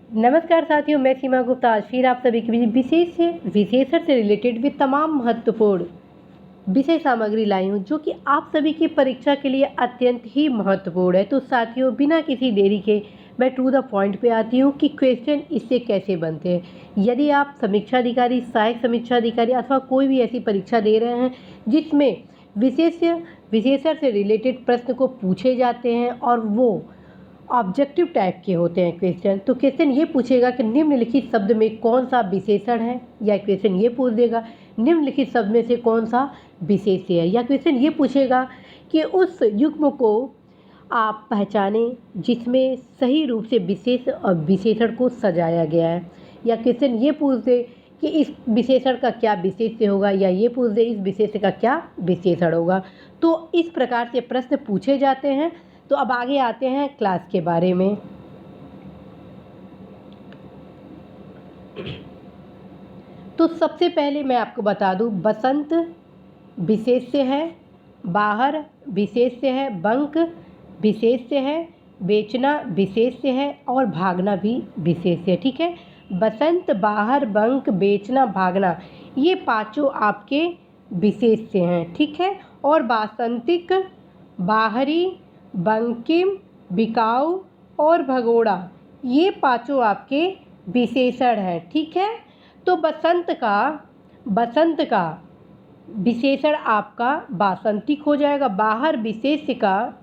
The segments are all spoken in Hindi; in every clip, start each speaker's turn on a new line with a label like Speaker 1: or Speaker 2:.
Speaker 1: नमस्कार साथियों, मैं सीमा गुप्ता आज फिर आप सभी के बीच विशेषण से रिलेटेड भी तमाम महत्वपूर्ण विषय सामग्री लाई हूँ जो कि आप सभी की परीक्षा के लिए अत्यंत ही महत्वपूर्ण है। तो साथियों, बिना किसी देरी के मैं टू द पॉइंट पे आती हूँ कि क्वेश्चन इससे कैसे बनते हैं। यदि आप समीक्षा अधिकारी, सहायक समीक्षा अधिकारी अथवा कोई भी ऐसी परीक्षा दे रहे हैं जिसमें विशेषण से रिलेटेड प्रश्न को पूछे जाते हैं और वो ऑब्जेक्टिव टाइप के होते हैं क्वेश्चन, तो क्वेश्चन ये पूछेगा कि निम्नलिखित शब्द में कौन सा विशेषण है, या क्वेश्चन ये पूछ देगा निम्नलिखित शब्द में से कौन सा विशेष्य है, या क्वेश्चन ये पूछेगा कि उस युग्म को आप पहचानें जिसमें सही रूप से विशेष और विशेषण को सजाया गया है, या क्वेश्चन ये पूछ दे कि इस विशेषण का क्या विशेष्य होगा, या ये पूछ दे इस विशेष्य का क्या विशेषण होगा। तो इस प्रकार से प्रश्न पूछे जाते हैं। तो अब आगे आते हैं क्लास के बारे में। तो सबसे पहले मैं आपको बता दूं, बसंत विशेष्य है, बाहर विशेष्य है, बंक विशेष्य है, बेचना विशेष्य है और भागना भी विशेष्य है। ठीक है, बसंत, बाहर, बंक, बेचना, भागना ये पांचों आपके विशेष्य हैं। ठीक है, और वासंतिक, बाहरी, बंकिम, बिकाऊ और भगोड़ा ये पांचों आपके विशेषण हैं। ठीक है, तो बसंत का विशेषण आपका वासंतिक हो जाएगा, बाहर विशेष्य का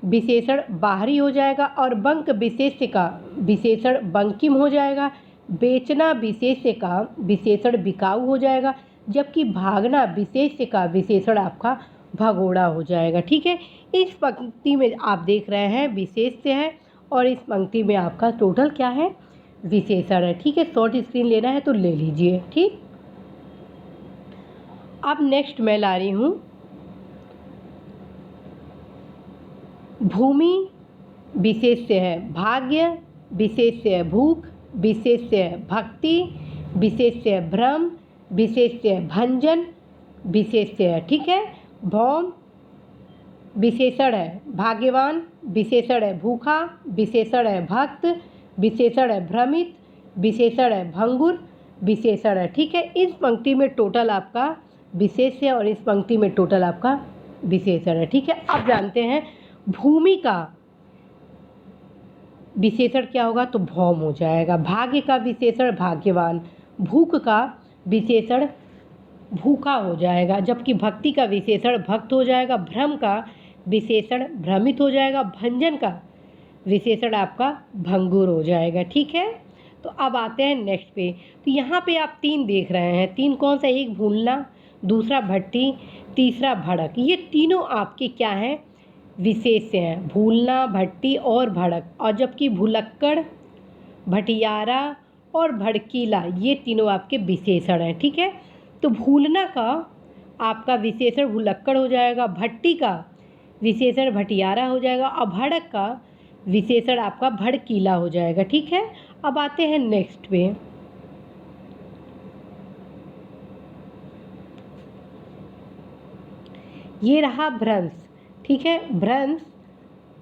Speaker 1: विशेषण बाहरी हो जाएगा और बंक विशेष्य का विशेषण बंकिम हो जाएगा, बेचना विशेष्य का विशेषण बिकाऊ हो जाएगा, जबकि भागना विशेष्य का विशेषण आपका भगोड़ा हो जाएगा। ठीक है, इस पंक्ति में आप देख रहे हैं विशेष्य है और इस पंक्ति में आपका टोटल क्या है, विशेषण है। ठीक है, शॉर्ट स्क्रीन लेना है तो ले लीजिए। ठीक, अब नेक्स्ट मैं ला रही हूँ भूमि विशेष्य है, भाग्य विशेष्य है, भूख विशेष्य है, भक्ति विशेष्य है, भ्रम विशेष्य है, भंजन विशेष्य है। ठीक है, भौम विशेषण है, भाग्यवान विशेषण है, भूखा विशेषण है, भक्त विशेषण है, भ्रमित विशेषण है, भंगुर विशेषण है। ठीक है, इस पंक्ति में टोटल आपका विशेष्य और इस पंक्ति में टोटल आपका विशेषण है। ठीक है, अब जानते हैं भूमि का विशेषण क्या होगा, तो भौम हो जाएगा, भाग्य का विशेषण भाग्यवान, भूख का विशेषण भूखा हो जाएगा, जबकि भक्ति का विशेषण भक्त हो जाएगा, भ्रम का विशेषण भ्रमित हो जाएगा, भंजन का विशेषण आपका भंगुर हो जाएगा। ठीक है, तो अब आते हैं नेक्स्ट पे। तो यहाँ पे आप तीन देख रहे हैं, तीन कौन सा, एक भूलना, दूसरा भट्टी, तीसरा भड़क, ये तीनों आपके क्या हैं, विशेष्य हैं, भूलना, भट्टी और भड़क। और जबकि भुलक्कड़, भटियारा और भड़कीला ये तीनों आपके विशेषण हैं। ठीक है, तो भूलना का आपका विशेषण भुलक्कड़ हो जाएगा, भट्टी का विशेषण भटियारा हो जाएगा और भड़क का विशेषण आपका भड़कीला हो जाएगा। ठीक है, अब आते हैं नेक्स्ट पे। ये रहा भ्रंश। ठीक है, भ्रंश,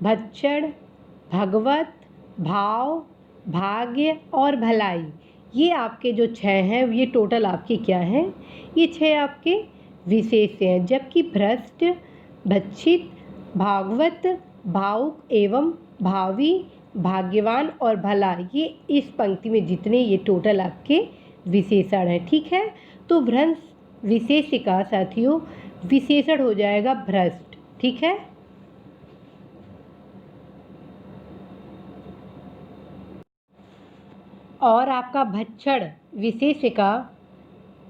Speaker 1: भक्षण, भगवत, भाव, भाग्य और भलाई ये आपके जो छह हैं, ये टोटल आपके क्या हैं, ये छह आपके विशेष्य हैं। जबकि भ्रष्ट, भक्षित, भागवत, भावुक एवं भावी, भाग्यवान और भला ये इस पंक्ति में जितने ये टोटल आपके विशेषण हैं। ठीक है, तो भ्रंश विशेष्य का साथियों विशेषण हो जाएगा भ्रष्ट। ठीक है, और आपका भक्षण विशेष्य का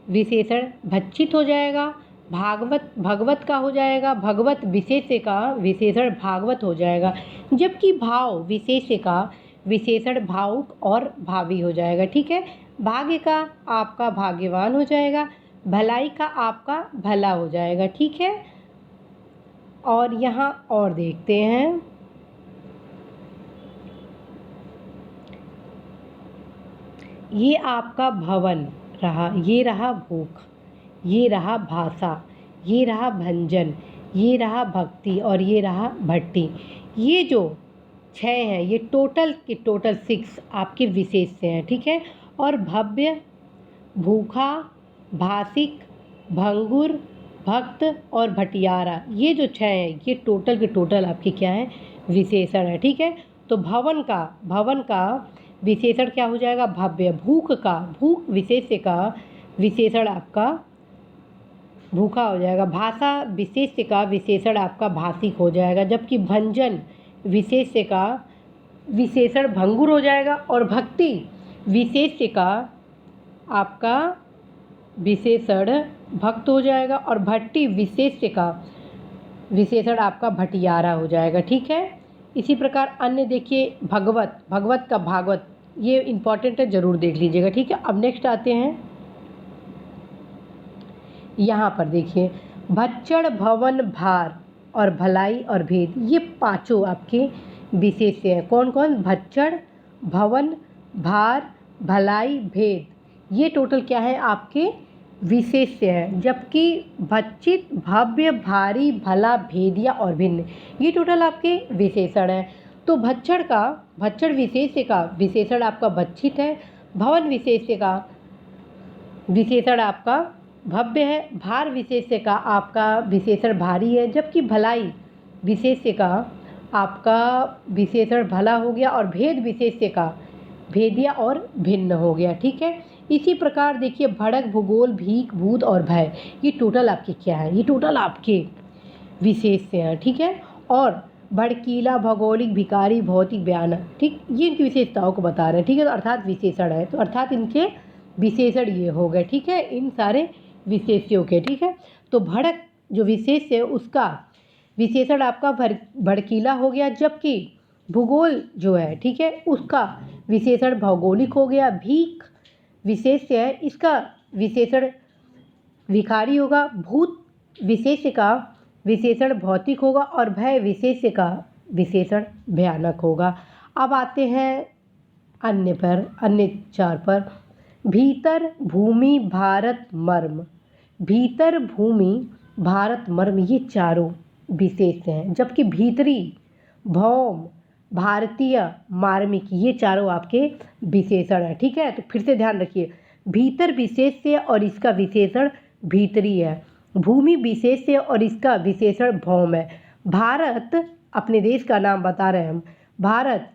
Speaker 1: विशेषण भक्षित हो जाएगा, भगवत का हो जाएगा, भगवत विशेष्य का विशेषण भागवत हो जाएगा, जबकि भाव विशेष्य का विशेषण भावुक और भावी हो जाएगा। ठीक है, भाग्य का आपका भाग्यवान हो जाएगा, भलाई का आपका भला हो जाएगा। ठीक है, और यहाँ और देखते हैं, ये आपका भवन रहा, ये रहा भूख, ये रहा भाषा, ये रहा भंजन, ये रहा भक्ति और ये रहा भट्टी। ये जो 6 हैं, ये टोटल के टोटल 6 आपके विशेष से हैं, ठीक है। और भव्य, भूखा, भासिक, भंगुर, भक्त और भटियारा, ये जो 6 हैं ये टोटल के टोटल आपके क्या है, विशेषण है, ठीक है। तो भवन का विशेषण क्या हो जाएगा, भव्य। भूख विशेष्य का विशेषण आपका भूखा हो जाएगा। भाषा विशेष्य का विशेषण आपका भाषिक हो जाएगा, जबकि भंजन विशेष्य का विशेषण भंगुर हो जाएगा। और भक्ति विशेष्य का आपका विशेषण भक्त हो जाएगा। और भट्टी विशेष्य का विशेषण आपका भटियारा हो जाएगा, ठीक है। इसी प्रकार अन्य देखिए, भगवत का भागवत, ये इम्पॉर्टेंट है, ज़रूर देख लीजिएगा, ठीक है। अब नेक्स्ट आते हैं यहाँ पर देखिए, भच्चड़, भवन, भार और भलाई और भेद, ये पांचों आपके विशेष्य हैं। कौन कौन, भच्चड़, भवन, भार, भलाई, भेद, ये टोटल क्या है आपके विशेष्य हैं। जबकि भच्चित, भव्य, भारी, भला, भेदिया और भिन्न, ये टोटल आपके विशेषण हैं। तो भच्चड़ विशेष्य का विशेषण आपका भच्चित है। भवन विशेष्य का विशेषण आपका भव्य है। भार विशेष्य का आपका विशेषण भारी है। जबकि भलाई विशेष्य का आपका विशेषण भला हो गया। और भेद विशेष्य का भेदिया और भिन्न हो गया, ठीक है। इसी प्रकार देखिए, भड़क, भूगोल, भीख, भूत और भय, ये टोटल आपके क्या है, ये टोटल आपके विशेष्य हैं, ठीक है। और भड़कीला, भौगोलिक, भिकारी, भौतिक, भयानक, ठीक, ये इनकी विशेषताओं को बता रहे हैं, ठीक है। तो अर्थात विशेषण है, तो अर्थात इनके विशेषण ये हो गए, ठीक है, इन सारे विशेष्यों के, ठीक है। तो भड़क जो विशेष्य है उसका विशेषण आपका भड़कीला हो गया। जबकि भूगोल जो है, ठीक है, उसका विशेषण भौगोलिक हो गया। भीख विशेष्य है, इसका विशेषण विकारी होगा। भूत विशेष्य का विशेषण भौतिक होगा। और भय विशेष्य का विशेषण भयानक होगा। अब आते हैं अन्य 4 पर। भीतर, भूमि, भारत, मर्म, भीतर, भूमि, भारत, मर्म, ये चारों विशेष्य हैं। जबकि भीतरी, भौम, भारतीय, मार्मिक, ये चारों आपके विशेषण हैं, ठीक है। तो फिर से ध्यान रखिए, भीतर विशेष्य और इसका विशेषण भीतरी है। भूमि विशेष्य और इसका विशेषण भौम है। भारत अपने देश का नाम बता रहे हैं हम, भारत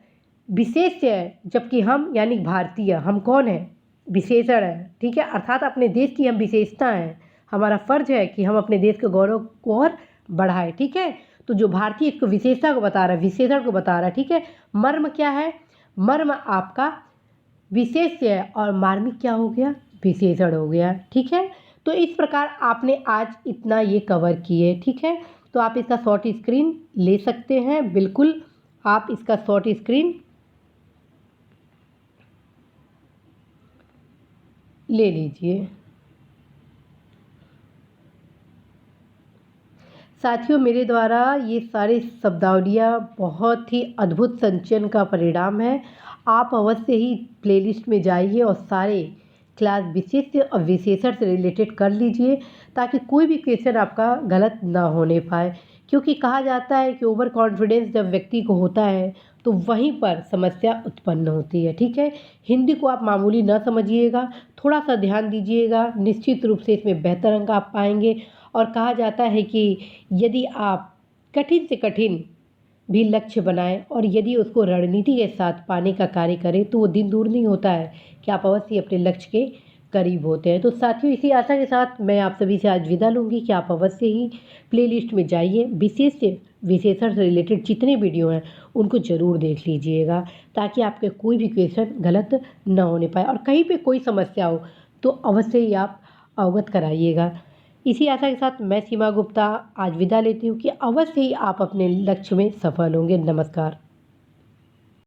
Speaker 1: विशेष्य है, जबकि हम यानी भारतीय, हम कौन है, विशेषण है, ठीक है। अर्थात अपने देश की हम विशेषता हैं, हमारा फर्ज है कि हम अपने देश के गौरव को और बढ़ाएं, ठीक है। तो जो भारतीय इसको विशेषता को बता रहा है, विशेषण को बता रहा है, ठीक है। मर्म क्या है, मर्म आपका विशेष्य है और मार्मिक क्या हो गया, विशेषण हो गया, ठीक है। तो इस प्रकार आपने आज इतना ये कवर किए, ठीक है। तो आप इसका शॉर्ट स्क्रीन ले सकते हैं, बिल्कुल आप इसका शॉर्ट स्क्रीन ले लीजिए। साथियों, मेरे द्वारा ये सारे शब्दावलियाँ बहुत ही अद्भुत संचयन का परिणाम है। आप अवश्य ही प्लेलिस्ट में जाइए और सारे क्लास विशेष्य और विशेषण से रिलेटेड कर लीजिए, ताकि कोई भी क्वेश्चन आपका गलत ना होने पाए। क्योंकि कहा जाता है कि ओवर कॉन्फिडेंस जब व्यक्ति को होता है तो वहीं पर समस्या उत्पन्न होती है, ठीक है। हिंदी को आप मामूली न समझिएगा, थोड़ा सा ध्यान दीजिएगा, निश्चित रूप से इसमें बेहतर अंक आप पाएंगे। और कहा जाता है कि यदि आप कठिन से कठिन भी लक्ष्य बनाएं और यदि उसको रणनीति के साथ पाने का कार्य करें तो वो दिन दूर नहीं होता है कि आप अवश्य अपने लक्ष्य के करीब होते हैं। तो साथियों, इसी आशा के साथ मैं आप सभी से आज विदा लूँगी कि आप अवश्य ही प्लेलिस्ट में जाइए, विशेषण से रिलेटेड जितने वीडियो हैं उनको ज़रूर देख लीजिएगा, ताकि आपके कोई भी क्वेश्चन गलत न होने पाए। और कहीं पे कोई समस्या हो तो अवश्य ही आप अवगत कराइएगा। इसी आशा के साथ मैं सीमा गुप्ता आज विदा लेती हूँ कि अवश्य ही आप अपने लक्ष्य में सफल होंगे। नमस्कार।